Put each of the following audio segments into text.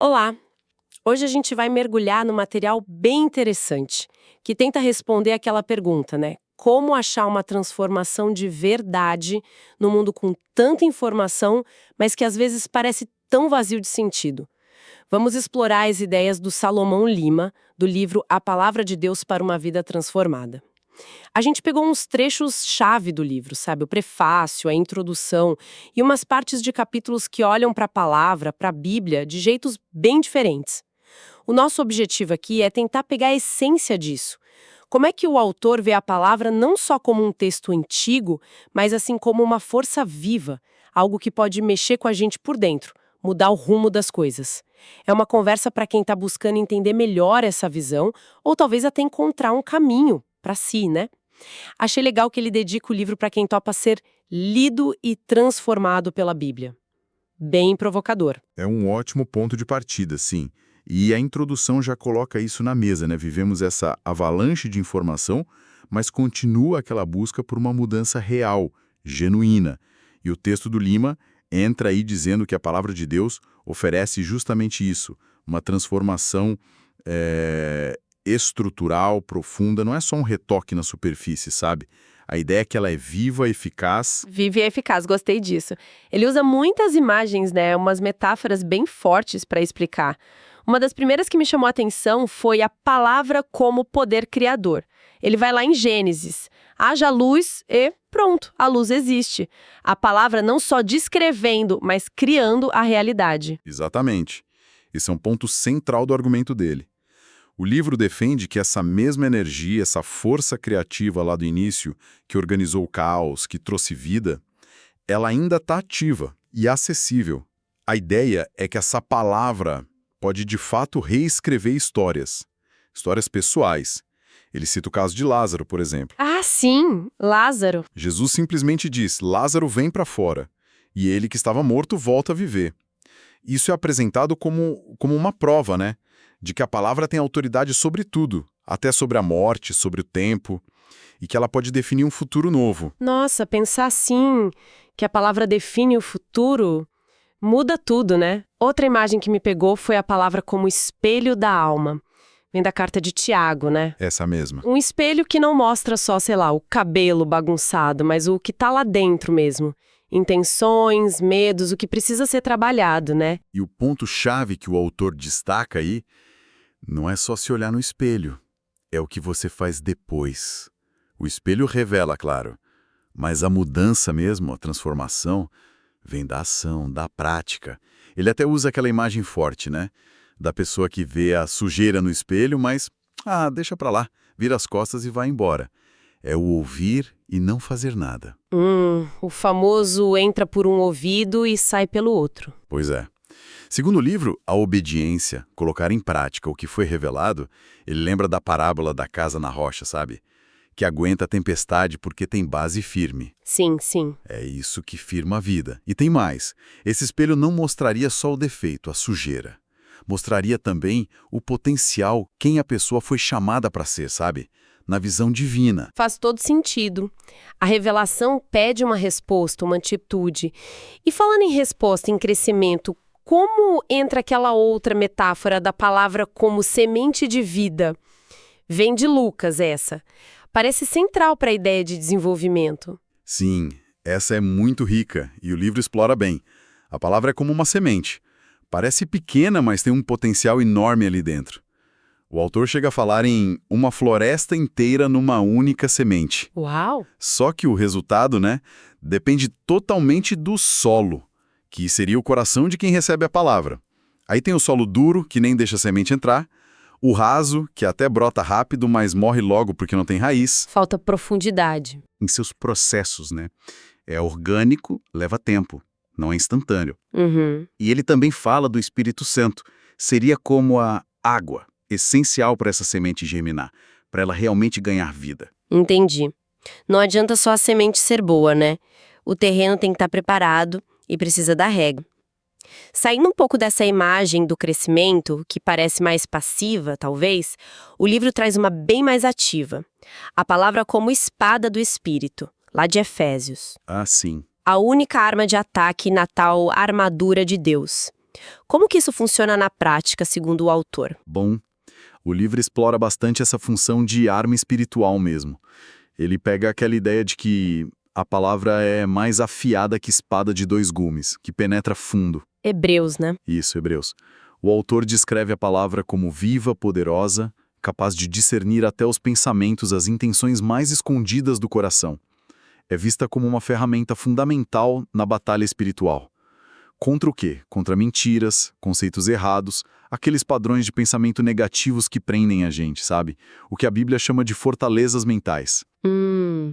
Olá! Hoje a gente vai mergulhar num material bem interessante, que tenta responder aquela pergunta, né? Como achar uma transformação de verdade no mundo com tanta informação, mas que às vezes parece tão vazio de sentido? Vamos explorar as ideias do Salomão Lima, do livro A Palavra de Deus para uma Vida Transformada. A gente pegou uns trechos-chave do livro, sabe? O prefácio, a introdução e umas partes de capítulos que olham para a palavra, para a Bíblia, de jeitos bem diferentes. O nosso objetivo aqui é tentar pegar a essência disso. Como é que o autor vê a palavra não só como um texto antigo, mas assim como uma força viva, algo que pode mexer com a gente por dentro, mudar o rumo das coisas. É uma conversa para quem está buscando entender melhor essa visão, ou talvez até encontrar um caminho para si, né? Achei legal que ele dedica o livro para quem topa ser lido e transformado pela Bíblia. Bem provocador. É um ótimo ponto de partida, sim. E a introdução já coloca isso na mesa, né? Vivemos essa avalanche de informação, mas continua aquela busca por uma mudança real, genuína. E o texto do Lima entra aí dizendo que a palavra de Deus oferece justamente isso, uma transformação estrutural, profunda, não é só um retoque na superfície, sabe? A ideia é que ela é viva, eficaz. Vive e eficaz, gostei disso. Ele usa muitas imagens, né? Umas metáforas bem fortes para explicar. Uma das primeiras que me chamou a atenção foi a palavra como poder criador. Ele vai lá em Gênesis. Haja luz e pronto, a luz existe. A palavra não só descrevendo, mas criando a realidade. Exatamente. Esse é um ponto central do argumento dele. O livro defende que essa mesma energia, essa força criativa lá do início, que organizou o caos, que trouxe vida, ela ainda está ativa e acessível. A ideia é que essa palavra pode de fato reescrever histórias pessoais. Ele cita o caso de Lázaro, por exemplo. Ah, sim, Lázaro. Jesus simplesmente diz, Lázaro vem para fora, e ele que estava morto volta a viver. Isso é apresentado como uma prova, né? De que a palavra tem autoridade sobre tudo, até sobre a morte, sobre o tempo, e que ela pode definir um futuro novo. Nossa, pensar assim, que a palavra define o futuro, muda tudo, né? Outra imagem que me pegou foi a palavra como espelho da alma. Vem da carta de Tiago, né? Essa mesma. Um espelho que não mostra só, sei lá, o cabelo bagunçado, mas o que tá lá dentro mesmo. Intenções, medos, o que precisa ser trabalhado, né? E o ponto-chave que o autor destaca aí não é só se olhar no espelho, é o que você faz depois. O espelho revela, claro, mas a mudança mesmo, a transformação, vem da ação, da prática. Ele até usa aquela imagem forte, né? Da pessoa que vê a sujeira no espelho, mas, deixa pra lá, vira as costas e vai embora. É o ouvir e não fazer nada. O famoso entra por um ouvido e sai pelo outro. Pois é. Segundo o livro, a obediência, colocar em prática o que foi revelado, ele lembra da parábola da casa na rocha, sabe? Que aguenta a tempestade porque tem base firme. Sim, sim. É isso que firma a vida. E tem mais. Esse espelho não mostraria só o defeito, a sujeira. Mostraria também o potencial, quem a pessoa foi chamada para ser, sabe? Na visão divina. Faz todo sentido. A revelação pede uma resposta, uma atitude. E falando em resposta, em crescimento, como entra aquela outra metáfora da palavra como semente de vida? Vem de Lucas essa. Parece central para a ideia de desenvolvimento. Sim, essa é muito rica e o livro explora bem. A palavra é como uma semente. Parece pequena, mas tem um potencial enorme ali dentro. O autor chega a falar em uma floresta inteira numa única semente. Uau! Só que o resultado, né, depende totalmente do solo, que seria o coração de quem recebe a palavra. Aí tem o solo duro, que nem deixa a semente entrar, o raso, que até brota rápido, mas morre logo porque não tem raiz. Falta profundidade. Em seus processos, né? É orgânico, leva tempo, não é instantâneo. E ele também fala do Espírito Santo. Seria como a água, essencial para essa semente germinar, para ela realmente ganhar vida. Entendi. Não adianta só a semente ser boa, né? O terreno tem que estar preparado e precisa dar rega. Saindo um pouco dessa imagem do crescimento, que parece mais passiva, talvez, o livro traz uma bem mais ativa. A palavra como espada do Espírito, lá de Efésios. Ah, sim. A única arma de ataque na tal armadura de Deus. Como que isso funciona na prática, segundo o autor? Bom, o livro explora bastante essa função de arma espiritual mesmo. Ele pega aquela ideia de que a palavra é mais afiada que espada de dois gumes, que penetra fundo. Hebreus, né? Isso, Hebreus. O autor descreve a palavra como viva, poderosa, capaz de discernir até os pensamentos, as intenções mais escondidas do coração. É vista como uma ferramenta fundamental na batalha espiritual. Contra o quê? Contra mentiras, conceitos errados, aqueles padrões de pensamento negativos que prendem a gente, sabe? O que a Bíblia chama de fortalezas mentais.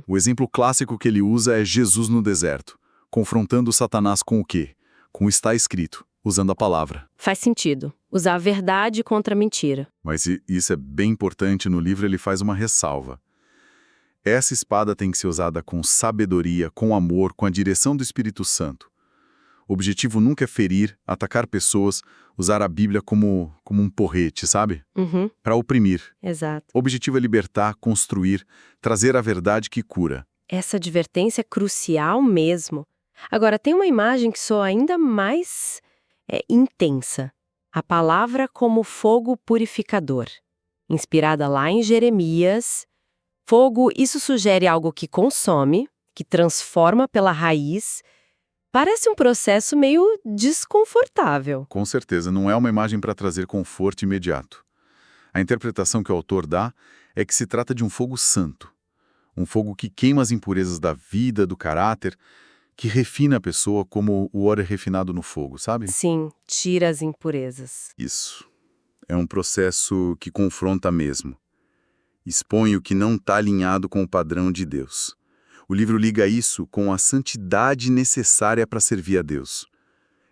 O exemplo clássico que ele usa é Jesus no deserto, confrontando Satanás com o quê? Com o está escrito, usando a palavra. Faz sentido. Usar a verdade contra a mentira. Mas isso é bem importante, no livro ele faz uma ressalva. Essa espada tem que ser usada com sabedoria, com amor, com a direção do Espírito Santo. O objetivo nunca é ferir, atacar pessoas, usar a Bíblia como um porrete, sabe? Para oprimir. Exato. O objetivo é libertar, construir, trazer a verdade que cura. Essa advertência é crucial mesmo. Agora, tem uma imagem que soa ainda mais intensa. A palavra como fogo purificador. Inspirada lá em Jeremias. Fogo, isso sugere algo que consome, que transforma pela raiz. Parece um processo meio desconfortável. Com certeza, não é uma imagem para trazer conforto imediato. A interpretação que o autor dá é que se trata de um fogo santo. Um fogo que queima as impurezas da vida, do caráter, que refina a pessoa como o ouro é refinado no fogo, sabe? Sim, tira as impurezas. Isso. É um processo que confronta mesmo. Expõe o que não está alinhado com o padrão de Deus. O livro liga isso com a santidade necessária para servir a Deus.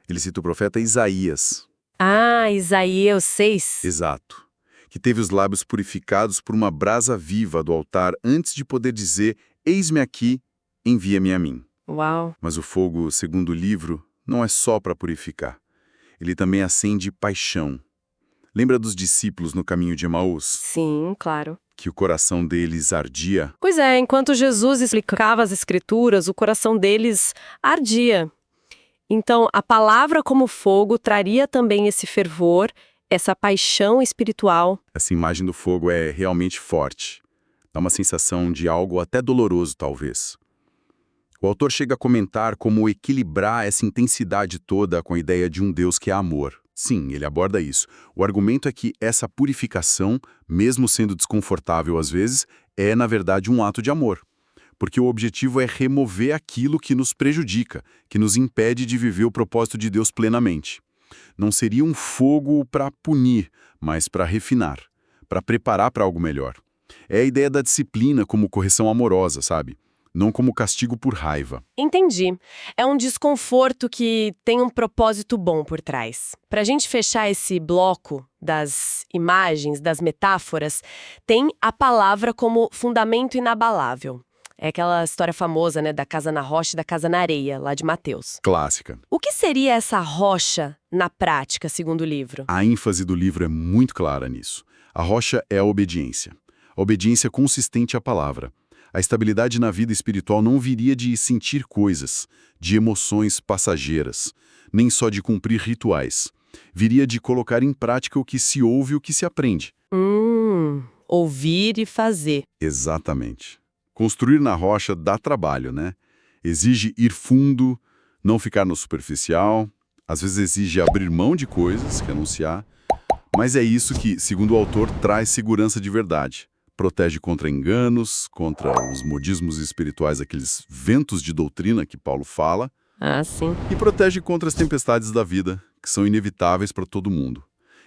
Ele cita o profeta Isaías. Ah, Isaías 6. Exato. Que teve os lábios purificados por uma brasa viva do altar antes de poder dizer, eis-me aqui, envia-me a mim. Uau. Mas o fogo, segundo o livro, não é só para purificar. Ele também acende paixão. Lembra dos discípulos no caminho de Emaús? Sim, claro. Que o coração deles ardia? Pois é, enquanto Jesus explicava as Escrituras, o coração deles ardia. Então, a palavra como fogo traria também esse fervor, essa paixão espiritual. Essa imagem do fogo é realmente forte. Dá uma sensação de algo até doloroso, talvez. O autor chega a comentar como equilibrar essa intensidade toda com a ideia de um Deus que é amor. Sim, ele aborda isso. O argumento é que essa purificação, mesmo sendo desconfortável às vezes, é, na verdade, um ato de amor. Porque o objetivo é remover aquilo que nos prejudica, que nos impede de viver o propósito de Deus plenamente. Não seria um fogo para punir, mas para refinar, para preparar para algo melhor. É a ideia da disciplina como correção amorosa, sabe? Não como castigo por raiva. Entendi. É um desconforto que tem um propósito bom por trás. Para a gente fechar esse bloco das imagens, das metáforas, tem a palavra como fundamento inabalável. É aquela história famosa, né, da casa na rocha e da casa na areia, lá de Mateus. Clássica. O que seria essa rocha na prática, segundo o livro? A ênfase do livro é muito clara nisso. A rocha é a obediência. A obediência consistente à palavra. A estabilidade na vida espiritual não viria de sentir coisas, de emoções passageiras, nem só de cumprir rituais. Viria de colocar em prática o que se ouve e o que se aprende. Ouvir e fazer. Exatamente. Construir na rocha dá trabalho, né? Exige ir fundo, não ficar no superficial, às vezes exige abrir mão de coisas, renunciar, mas é isso que, segundo o autor, traz segurança de verdade. Protege contra enganos, contra os modismos espirituais, aqueles ventos de doutrina que Paulo fala. Ah, sim. E protege contra as tempestades da vida, que são inevitáveis para todo mundo.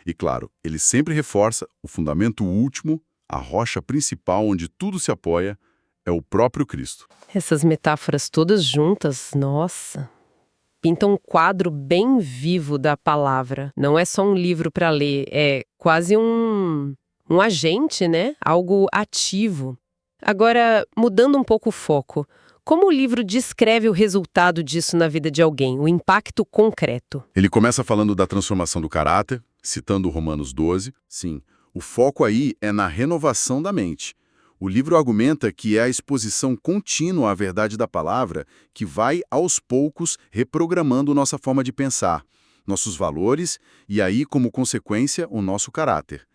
E claro, ele sempre reforça o fundamento último, a rocha principal onde tudo se apoia, é o próprio Cristo. Essas metáforas todas juntas, nossa, pintam um quadro bem vivo da palavra. Não é só um livro para ler, é quase um agente, né? Algo ativo. Agora, mudando um pouco o foco, como o livro descreve o resultado disso na vida de alguém, o impacto concreto? Ele começa falando da transformação do caráter, citando Romanos 12. Sim, o foco aí é na renovação da mente. O livro argumenta que é a exposição contínua à verdade da palavra que vai, aos poucos, reprogramando nossa forma de pensar. nossos valores e aí, como consequência, o nosso caráter.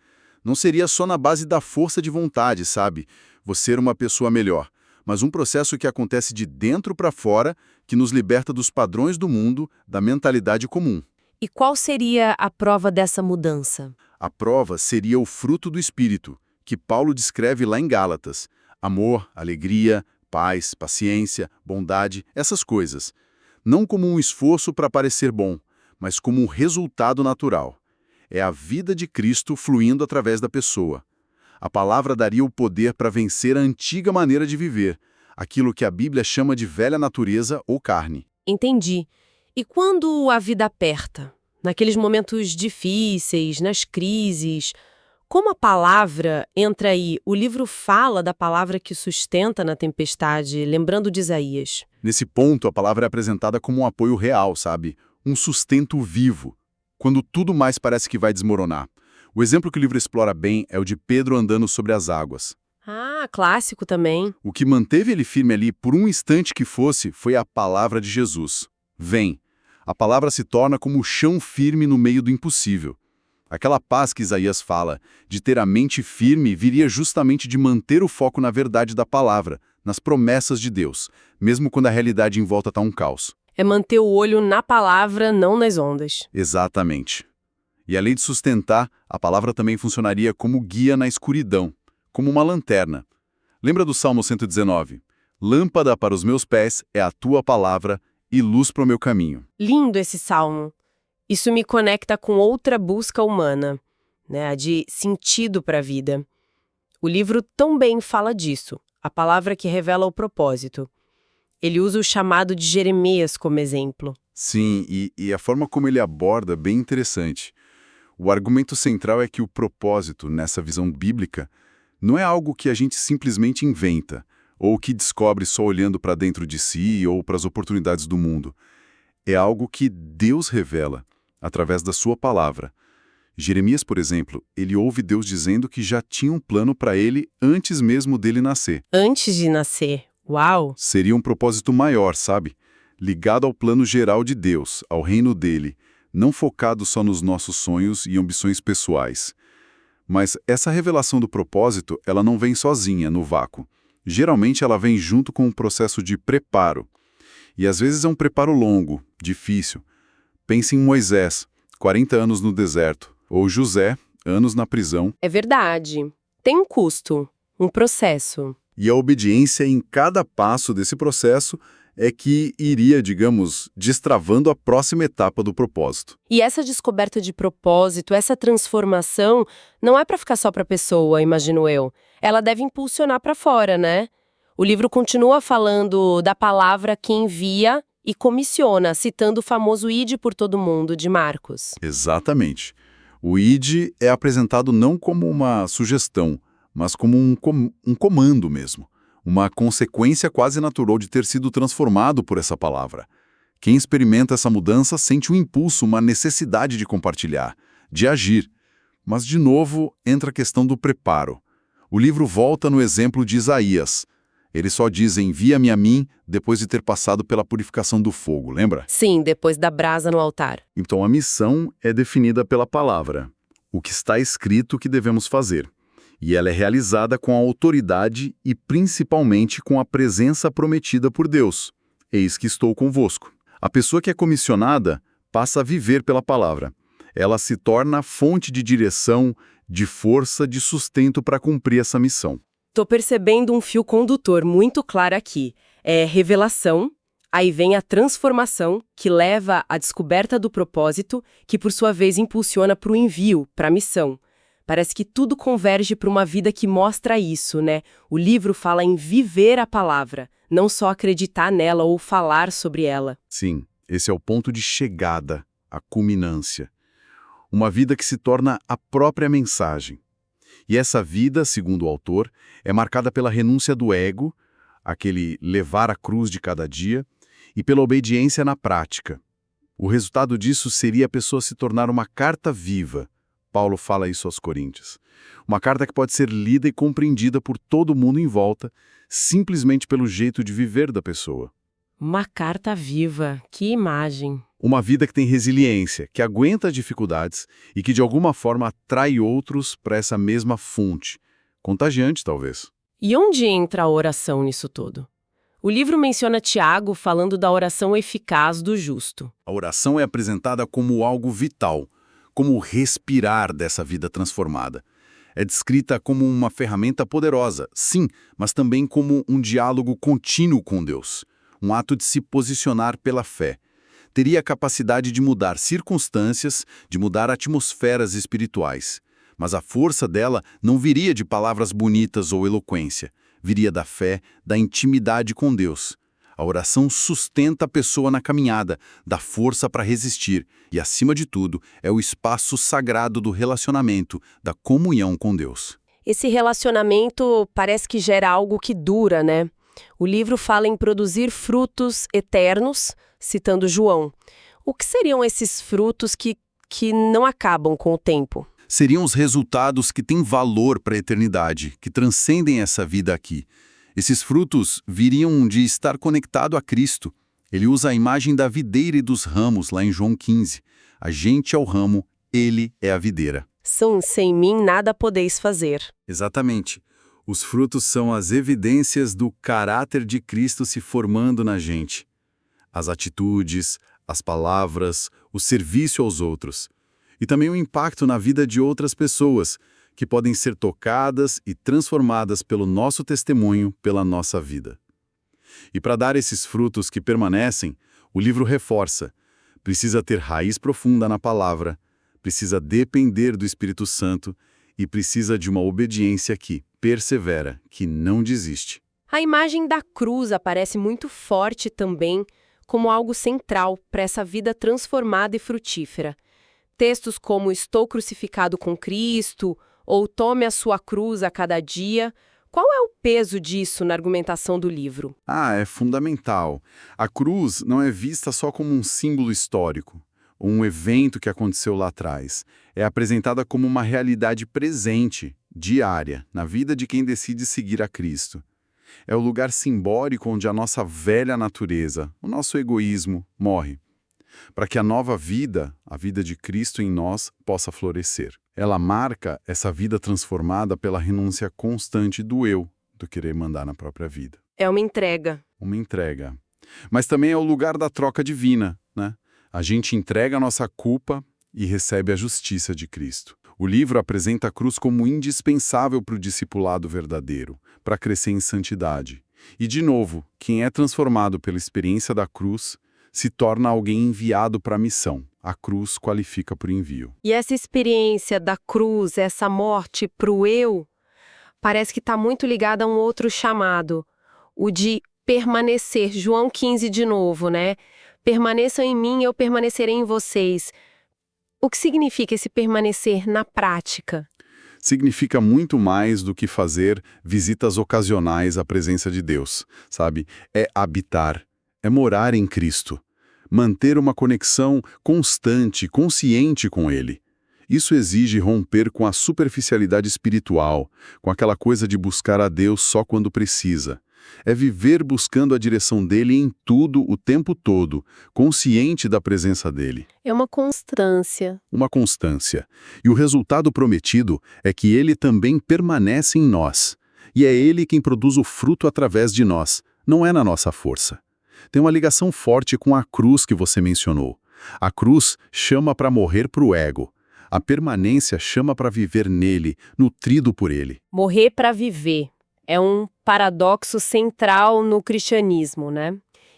Não seria só na base da força de vontade, sabe? Você ser uma pessoa melhor, mas um processo que acontece de dentro para fora, que nos liberta dos padrões do mundo, da mentalidade comum. E qual seria a prova dessa mudança? A prova seria o fruto do Espírito, que Paulo descreve lá em Gálatas. Amor, alegria, paz, paciência, bondade, essas coisas. Não como um esforço para parecer bom, mas como um resultado natural. É a vida de Cristo fluindo através da pessoa. A palavra daria o poder para vencer a antiga maneira de viver, aquilo que a Bíblia chama de velha natureza ou carne. Entendi. E quando a vida aperta? Naqueles momentos difíceis, nas crises, como a palavra entra aí? O livro fala da palavra que sustenta na tempestade, lembrando de Isaías. Nesse ponto, a palavra é apresentada como um apoio real, sabe? Um sustento vivo, quando tudo mais parece que vai desmoronar. O exemplo que o livro explora bem é o de Pedro andando sobre as águas. Ah, clássico também. O que manteve ele firme ali, por um instante que fosse, foi a palavra de Jesus. Vem. A palavra se torna como o chão firme no meio do impossível. Aquela paz que Isaías fala, de ter a mente firme, viria justamente de manter o foco na verdade da palavra, nas promessas de Deus, mesmo quando a realidade em volta está um caos. É manter o olho na palavra, não nas ondas. Exatamente. E além de sustentar, a palavra também funcionaria como guia na escuridão, como uma lanterna. Lembra do Salmo 119? Lâmpada para os meus pés é a tua palavra e luz para o meu caminho. Lindo esse salmo. Isso me conecta com outra busca humana, né, a de sentido para a vida. O livro também fala disso, a palavra que revela o propósito. Ele usa o chamado de Jeremias como exemplo. Sim, e a forma como ele aborda é bem interessante. O argumento central é que o propósito, nessa visão bíblica, não é algo que a gente simplesmente inventa, ou que descobre só olhando para dentro de si ou para as oportunidades do mundo. É algo que Deus revela, através da sua palavra. Jeremias, por exemplo, ele ouve Deus dizendo que já tinha um plano para ele antes mesmo dele nascer. Antes de nascer. Uau! Seria um propósito maior, sabe? Ligado ao plano geral de Deus, ao reino dele, não focado só nos nossos sonhos e ambições pessoais. Mas essa revelação do propósito, ela não vem sozinha, no vácuo. Geralmente ela vem junto com um processo de preparo. E às vezes é um preparo longo, difícil. Pense em Moisés, 40 anos no deserto, ou José, anos na prisão. É verdade. Tem um custo, um processo. E a obediência em cada passo desse processo é que iria, digamos, destravando a próxima etapa do propósito. E essa descoberta de propósito, essa transformação, não é para ficar só para a pessoa, imagino eu. Ela deve impulsionar para fora, né? O livro continua falando da palavra que envia e comissiona, citando o famoso Ide por todo mundo, de Marcos. Exatamente. O ID é apresentado não como uma sugestão, mas como um comando mesmo. Uma consequência quase natural de ter sido transformado por essa palavra. Quem experimenta essa mudança sente um impulso, uma necessidade de compartilhar, de agir. Mas, de novo, entra a questão do preparo. O livro volta no exemplo de Isaías. Ele só diz, envia-me a mim, depois de ter passado pela purificação do fogo, lembra? Sim, depois da brasa no altar. Então a missão é definida pela palavra. O que está escrito que devemos fazer. E ela é realizada com a autoridade e principalmente com a presença prometida por Deus. Eis que estou convosco. A pessoa que é comissionada passa a viver pela palavra. Ela se torna fonte de direção, de força, de sustento para cumprir essa missão. Tô percebendo um fio condutor muito claro aqui. É revelação, aí vem a transformação, que leva à descoberta do propósito, que por sua vez impulsiona para o envio, para a missão. Parece que tudo converge para uma vida que mostra isso, né? O livro fala em viver a palavra, não só acreditar nela ou falar sobre ela. Sim, esse é o ponto de chegada, a culminância. Uma vida que se torna a própria mensagem. E essa vida, segundo o autor, é marcada pela renúncia do ego, aquele levar a cruz de cada dia, e pela obediência na prática. O resultado disso seria a pessoa se tornar uma carta viva. Paulo fala isso aos Coríntios. Uma carta que pode ser lida e compreendida por todo mundo em volta, simplesmente pelo jeito de viver da pessoa. Uma carta viva, que imagem. Uma vida que tem resiliência, que aguenta as dificuldades e que de alguma forma atrai outros para essa mesma fonte. Contagiante, talvez. E onde entra a oração nisso tudo? O livro menciona Tiago falando da oração eficaz do justo. A oração é apresentada como algo vital, como o respirar dessa vida transformada. É descrita como uma ferramenta poderosa, sim, mas também como um diálogo contínuo com Deus, um ato de se posicionar pela fé. Teria a capacidade de mudar circunstâncias, de mudar atmosferas espirituais. Mas a força dela não viria de palavras bonitas ou eloquência, viria da fé, da intimidade com Deus. A oração sustenta a pessoa na caminhada, dá força para resistir e, acima de tudo, é o espaço sagrado do relacionamento, da comunhão com Deus. Esse relacionamento parece que gera algo que dura, né? O livro fala em produzir frutos eternos, citando João. O que seriam esses frutos que não acabam com o tempo? Seriam os resultados que têm valor para a eternidade, que transcendem essa vida aqui. Esses frutos viriam de estar conectado a Cristo. Ele usa a imagem da videira e dos ramos lá em João 15. A gente é o ramo, ele é a videira. Sem mim nada podeis fazer. Exatamente. Os frutos são as evidências do caráter de Cristo se formando na gente. As atitudes, as palavras, o serviço aos outros. E também o impacto na vida de outras pessoas, que podem ser tocadas e transformadas pelo nosso testemunho, pela nossa vida. E para dar esses frutos que permanecem, o livro reforça: precisa ter raiz profunda na palavra, precisa depender do Espírito Santo e precisa de uma obediência que persevera, que não desiste. A imagem da cruz aparece muito forte também como algo central para essa vida transformada e frutífera. Textos como "Estou crucificado com Cristo" ou "Tome a sua cruz a cada dia". Qual é o peso disso na argumentação do livro? É fundamental. A cruz não é vista só como um símbolo histórico, um evento que aconteceu lá atrás. É apresentada como uma realidade presente, diária, na vida de quem decide seguir a Cristo. É o lugar simbólico onde a nossa velha natureza, o nosso egoísmo, morre, para que a nova vida, a vida de Cristo em nós, possa florescer. Ela marca essa vida transformada pela renúncia constante do eu, do querer mandar na própria vida. É uma entrega. Uma entrega. Mas também é o lugar da troca divina, né? A gente entrega a nossa culpa e recebe a justiça de Cristo. O livro apresenta a cruz como indispensável para o discipulado verdadeiro, para crescer em santidade. E, de novo, quem é transformado pela experiência da cruz se torna alguém enviado para a missão. A cruz qualifica para o envio. E essa experiência da cruz, essa morte para o eu, parece que está muito ligada a um outro chamado, o de permanecer. João 15 de novo, né? Permaneçam em mim, eu permanecerei em vocês. O que significa esse permanecer na prática? Significa muito mais do que fazer visitas ocasionais à presença de Deus, sabe? É habitar, é morar em Cristo, manter uma conexão constante, consciente com Ele. Isso exige romper com a superficialidade espiritual, com aquela coisa de buscar a Deus só quando precisa. É viver buscando a direção dele em tudo, o tempo todo, consciente da presença dele. É uma constância. Uma constância. E o resultado prometido é que ele também permanece em nós. E é ele quem produz o fruto através de nós, não é na nossa força. Tem uma ligação forte com a cruz que você mencionou. A cruz chama para morrer para o ego. A permanência chama para viver nele, nutrido por ele. Morrer para viver. É um paradoxo central no cristianismo, né?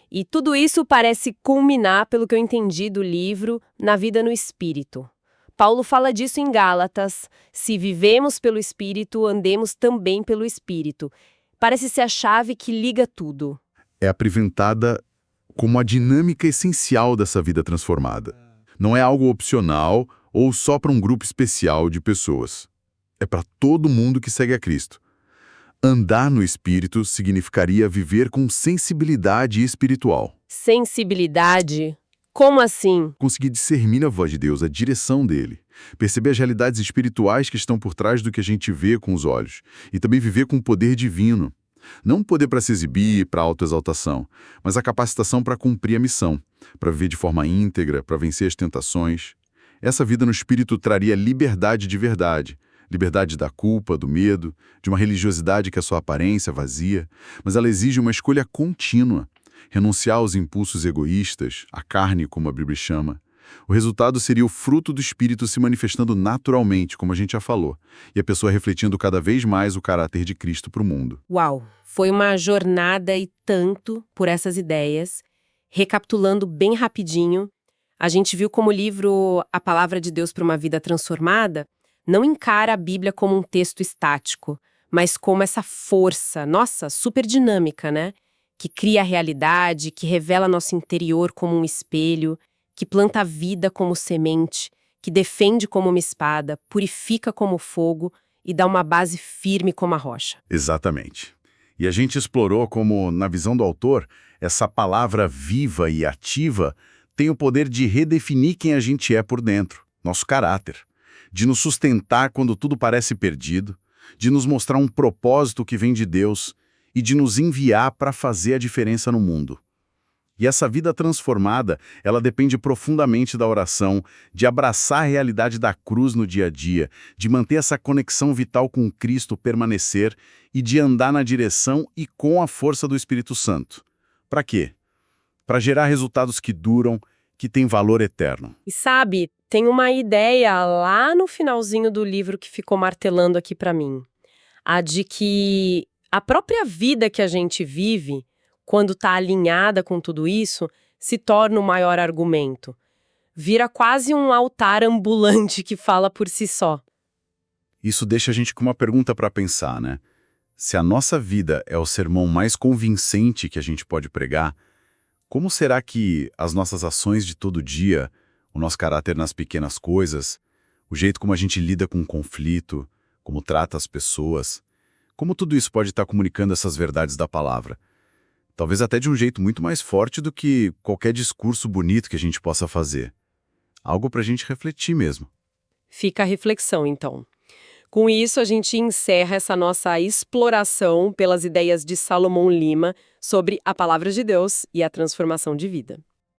E tudo isso parece culminar, pelo que eu entendi do livro, na vida no Espírito. Paulo fala disso em Gálatas: se vivemos pelo Espírito, andemos também pelo Espírito. Parece ser a chave que liga tudo. É apresentada como a dinâmica essencial dessa vida transformada. Não é algo opcional ou só para um grupo especial de pessoas. É para todo mundo que segue a Cristo. Andar no Espírito significaria viver com sensibilidade espiritual. Sensibilidade? Como assim? Conseguir discernir a voz de Deus, a direção dele. Perceber as realidades espirituais que estão por trás do que a gente vê com os olhos. E também viver com o poder divino. Não poder para se exibir, para autoexaltação, mas a capacitação para cumprir a missão, para viver de forma íntegra, para vencer as tentações. Essa vida no espírito traria liberdade de verdade. Liberdade da culpa, do medo, de uma religiosidade que é só aparência, vazia, mas ela exige uma escolha contínua. Renunciar aos impulsos egoístas, à carne, como a Bíblia chama. O resultado seria o fruto do Espírito se manifestando naturalmente, como a gente já falou, e a pessoa refletindo cada vez mais o caráter de Cristo para o mundo. Uau! Foi uma jornada e tanto por essas ideias. Recapitulando bem rapidinho, a gente viu como o livro A Palavra de Deus para uma Vida Transformada não encara a Bíblia como um texto estático, mas como essa força, nossa, super dinâmica, né? Que cria a realidade, que revela nosso interior como um espelho, que planta a vida como semente, que defende como uma espada, purifica como fogo e dá uma base firme como a rocha. Exatamente. E a gente explorou como, na visão do autor, essa palavra viva e ativa tem o poder de redefinir quem a gente é por dentro, nosso caráter, de nos sustentar quando tudo parece perdido, de nos mostrar um propósito que vem de Deus e de nos enviar para fazer a diferença no mundo. E essa vida transformada, ela depende profundamente da oração, de abraçar a realidade da cruz no dia a dia, de manter essa conexão vital com Cristo permanecer e de andar na direção e com a força do Espírito Santo. Para quê? Para gerar resultados que duram, que têm valor eterno. E sabe, tem uma ideia lá no finalzinho do livro que ficou martelando aqui para mim. A de que a própria vida que a gente vive, quando está alinhada com tudo isso, se torna o maior argumento. Vira quase um altar ambulante que fala por si só. Isso deixa a gente com uma pergunta para pensar, né? Se a nossa vida é o sermão mais convincente que a gente pode pregar, como será que as nossas ações de todo dia, o nosso caráter nas pequenas coisas, o jeito como a gente lida com o conflito, como trata as pessoas, como tudo isso pode estar comunicando essas verdades da palavra? Talvez até de um jeito muito mais forte do que qualquer discurso bonito que a gente possa fazer. Algo para a gente refletir mesmo. Fica a reflexão, então. Com isso, a gente encerra essa nossa exploração pelas ideias de Salomão Lima sobre a palavra de Deus e a transformação de vida.